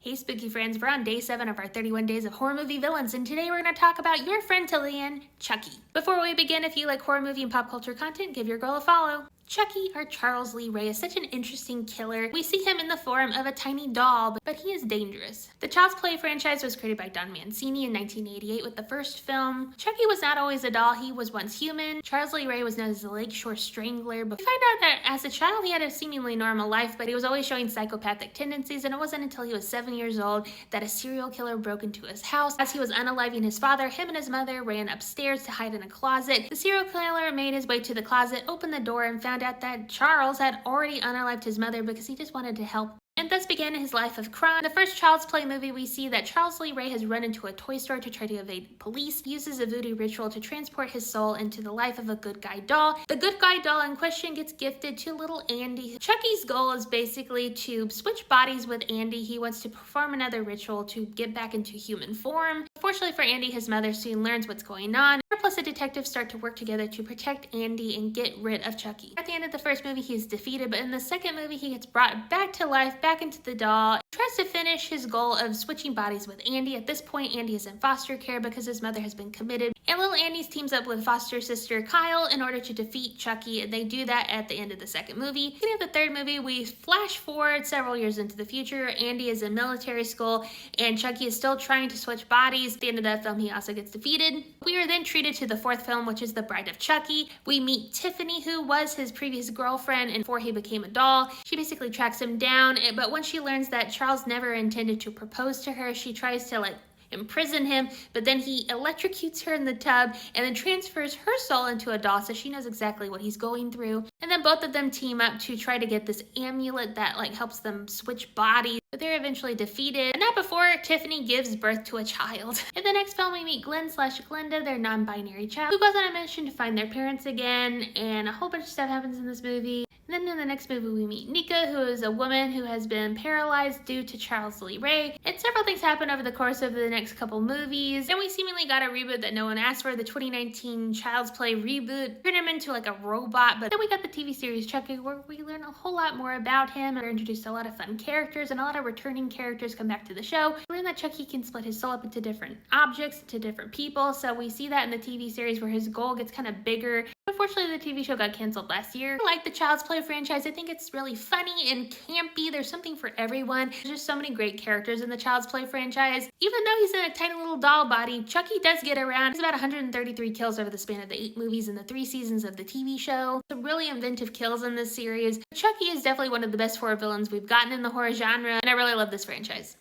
Hey spooky friends, we're on day 7 of our 31 days of horror movie villains, and today we're going to talk about your friend to Leanne, Chucky. Before we begin, if you like horror movie and pop culture content, give your girl a follow. Chucky, or Charles Lee Ray, is such an interesting killer. We see him in the form of a tiny doll, but he is dangerous. The Child's Play franchise was created by Don Mancini in 1988 with the first film. Chucky was not always a doll, he was once human. Charles Lee Ray was known as the Lakeshore Strangler, but we find out that as a child he had a seemingly normal life, but he was always showing psychopathic tendencies, and it wasn't until he was 7 years old that a serial killer broke into his house. As he was unaliving his father, him and his mother ran upstairs to hide in a closet. The serial killer made his way to the closet, opened the door, and found out that Charles had already unalived his mother because he just wanted to help. And thus began his life of crime. In the first Child's Play movie, we see that Charles Lee Ray has run into a toy store to try to evade police. He uses a voodoo ritual to transport his soul into the life of a good guy doll. The good guy doll in question gets gifted to little Andy. Chucky's goal is basically to switch bodies with Andy. He wants to perform another ritual to get back into human form. Fortunately for Andy, his mother soon learns what's going on. Her plus the detectives start to work together to protect Andy and get rid of Chucky. At the end of the first movie, he's defeated, but in the second movie, he gets brought back to life, back into the doll. He tries to finish his goal of switching bodies with Andy. At this point, Andy is in foster care because his mother has been committed. And little Andy's teams up with foster sister Kyle in order to defeat Chucky, and they do that at the end of the second movie. At the end of the third movie, we flash forward several years into the future. Andy is in military school, and Chucky is still trying to switch bodies. At the end of that film, he also gets defeated. We are then treated to the fourth film, which is The Bride of Chucky. We meet Tiffany, who was his previous girlfriend and before he became a doll. She basically tracks him down, but when she learns that Charles never intended to propose to her, she tries to imprison him, but then he electrocutes her in the tub and then transfers her soul into a doll, so she knows exactly what he's going through. And then both of them team up to try to get this amulet that helps them switch bodies, but they're eventually defeated. And not before Tiffany gives birth to a child. In the next film, we meet Glenn/Glenda, their non-binary child, who goes on a mission to find their parents again, and a whole bunch of stuff happens in this movie. And then in the next movie, we meet Nika, who is a woman who has been paralyzed due to Charles Lee Ray. And several things happen over the course of the next couple movies. Then we seemingly got a reboot that no one asked for, the 2019 Child's Play reboot. Turned him into a robot, but then we got the TV series Chucky, where we learn a whole lot more about him. We're introduced to a lot of fun characters, and a lot of returning characters come back to the show. We learn that Chucky can split his soul up into different objects, into different people, so we see that in the TV series where his goal gets kind of bigger. Unfortunately, the TV show got canceled last year. I like the Child's Play franchise. I think it's really funny and campy. There's something for everyone. There's just so many great characters in the Child's Play franchise. Even though he's in a tiny little doll body, Chucky does get around. He's about 133 kills over the span of the 8 movies and the 3 seasons of the TV show. Some really inventive kills in this series. Chucky is definitely one of the best horror villains we've gotten in the horror genre, and I really love this franchise.